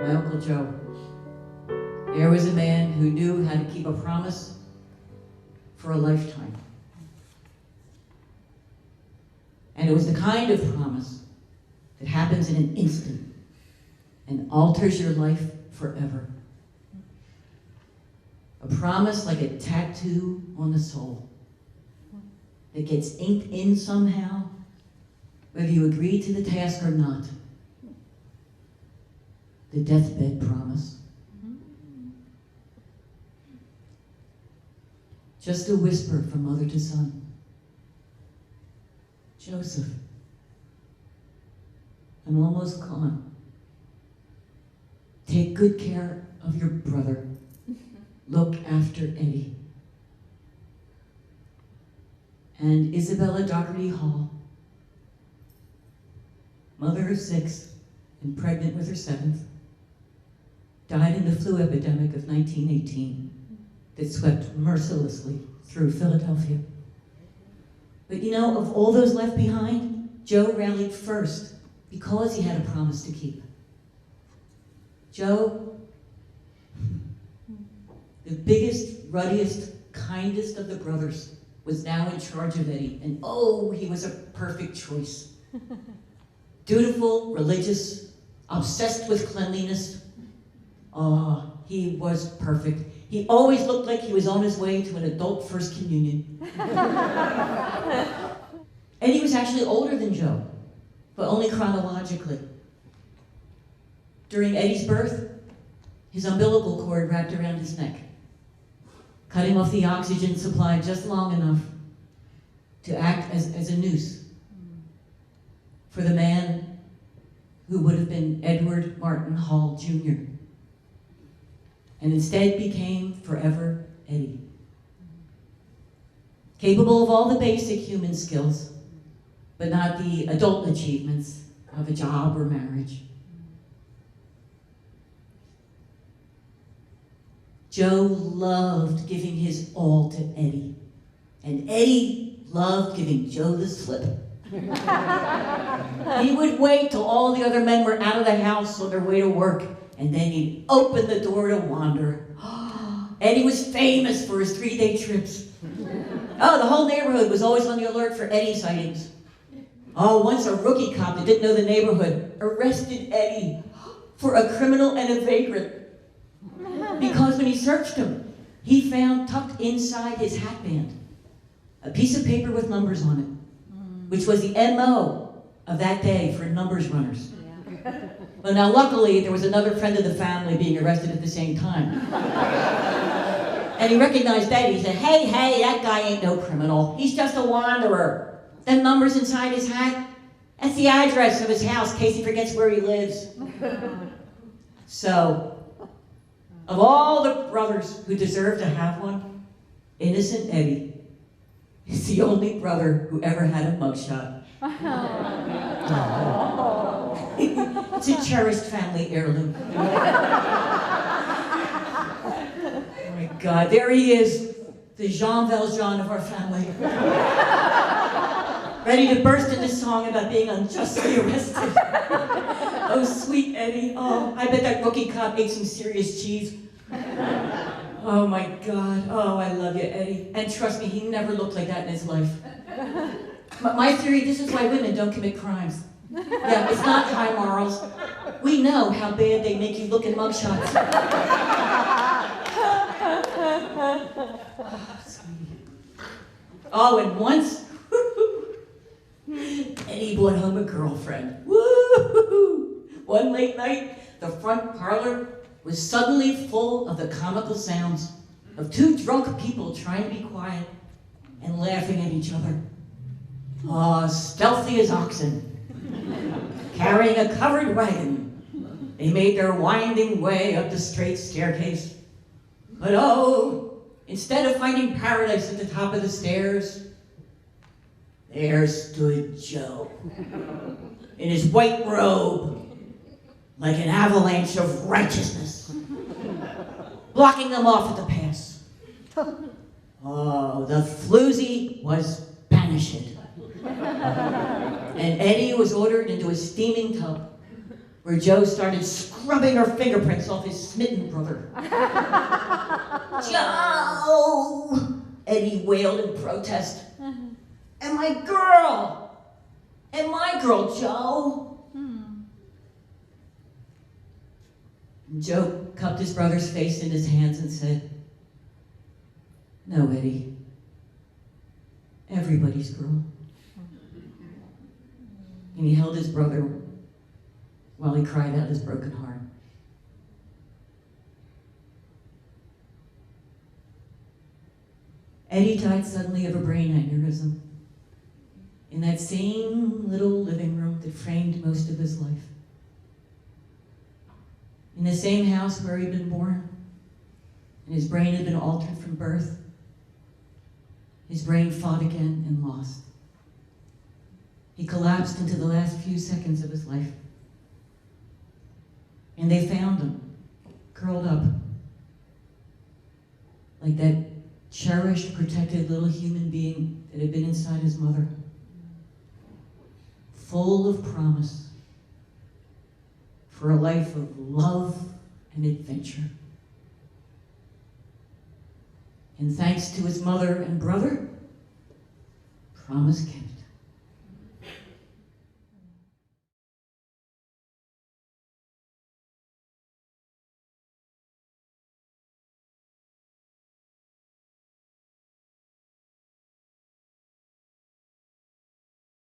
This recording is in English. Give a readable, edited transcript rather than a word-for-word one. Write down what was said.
my Uncle Joe. There was a man who knew how to keep a promise for a lifetime. And it was the kind of promise that happens in an instant and alters your life forever. A promise like a tattoo on the soul that gets inked in somehow, whether you agree to the task or not. The deathbed promise. Just a whisper from mother to son. Joseph, I'm almost gone. Take good care of your brother. Look after Eddie. And Isabella Dougherty Hall, mother of 6 and pregnant with her 7th, died in the flu epidemic of 1918 that swept mercilessly through Philadelphia. But you know, of all those left behind, Joe rallied first because he had a promise to keep. Joe, the biggest, ruddiest, kindest of the brothers, was now in charge of Eddie, and oh, he was a perfect choice. Dutiful, religious, obsessed with cleanliness. Oh, he was perfect. He always looked like he was on his way to an adult first communion. Eddie was actually older than Joe, but only chronologically. During Eddie's birth, his umbilical cord wrapped around his neck, cutting off the oxygen supply just long enough to act as a noose for the man who would have been Edward Martin Hall Jr. and instead became forever Eddie. Capable of all the basic human skills, but not the adult achievements of a job or marriage. Joe loved giving his all to Eddie, and Eddie loved giving Joe the slip. He would wait till all the other men were out of the house on their way to work, and then he'd open the door to wander. Eddie was famous for his 3-day trips. Oh, the whole neighborhood was always on the alert for Eddie sightings. Oh, once a rookie cop that didn't know the neighborhood arrested Eddie for a criminal and a vagrant. Because when he searched him, he found tucked inside his hat band a piece of paper with numbers on it, which was the MO of that day for numbers runners. Yeah. Well, now luckily there was another friend of the family being arrested at the same time. And he recognized Eddie. He said, hey, that guy ain't no criminal. He's just a wanderer. Them numbers inside his hat, that's the address of his house in case he forgets where he lives. So, of all the brothers who deserve to have one, innocent Eddie is the only brother who ever had a mugshot. It's a cherished family heirloom. Oh my God, there he is, the Jean Valjean of our family. Ready to burst into song about being unjustly arrested. Oh, sweet Eddie. Oh, I bet that rookie cop ate some serious cheese. Oh my God. Oh, I love you, Eddie. And trust me, he never looked like that in his life. My theory, this is why women don't commit crimes. Yeah, it's not high morals. We know how bad they make you look in mugshots. Oh, sweet. Oh, and once, Eddie brought home a girlfriend. Woo! One late night, the front parlor was suddenly full of the comical sounds of 2 drunk people trying to be quiet and laughing at each other. Oh, stealthy as oxen, carrying a covered wagon, they made their winding way up the straight staircase. But oh, instead of finding paradise at the top of the stairs, there stood Joe in his white robe, like an avalanche of righteousness, blocking them off at the pass. Oh, the floozy was banished. And Eddie was ordered into a steaming tub where Joe started scrubbing her fingerprints off his smitten brother. Joe! Eddie wailed in protest. And my girl! And my girl, Joe! And Joe cupped his brother's face in his hands and said, "No, Eddie. Everybody's girl." And he held his brother while he cried out his broken heart. Eddie died suddenly of a brain aneurysm in that same little living room that framed most of his life. In the same house where he'd been born, and his brain had been altered from birth. His brain fought again and lost. He collapsed into the last few seconds of his life. And they found him, curled up, like that cherished, protected little human being that had been inside his mother, full of promise for a life of love and adventure. And thanks to his mother and brother, promise kept.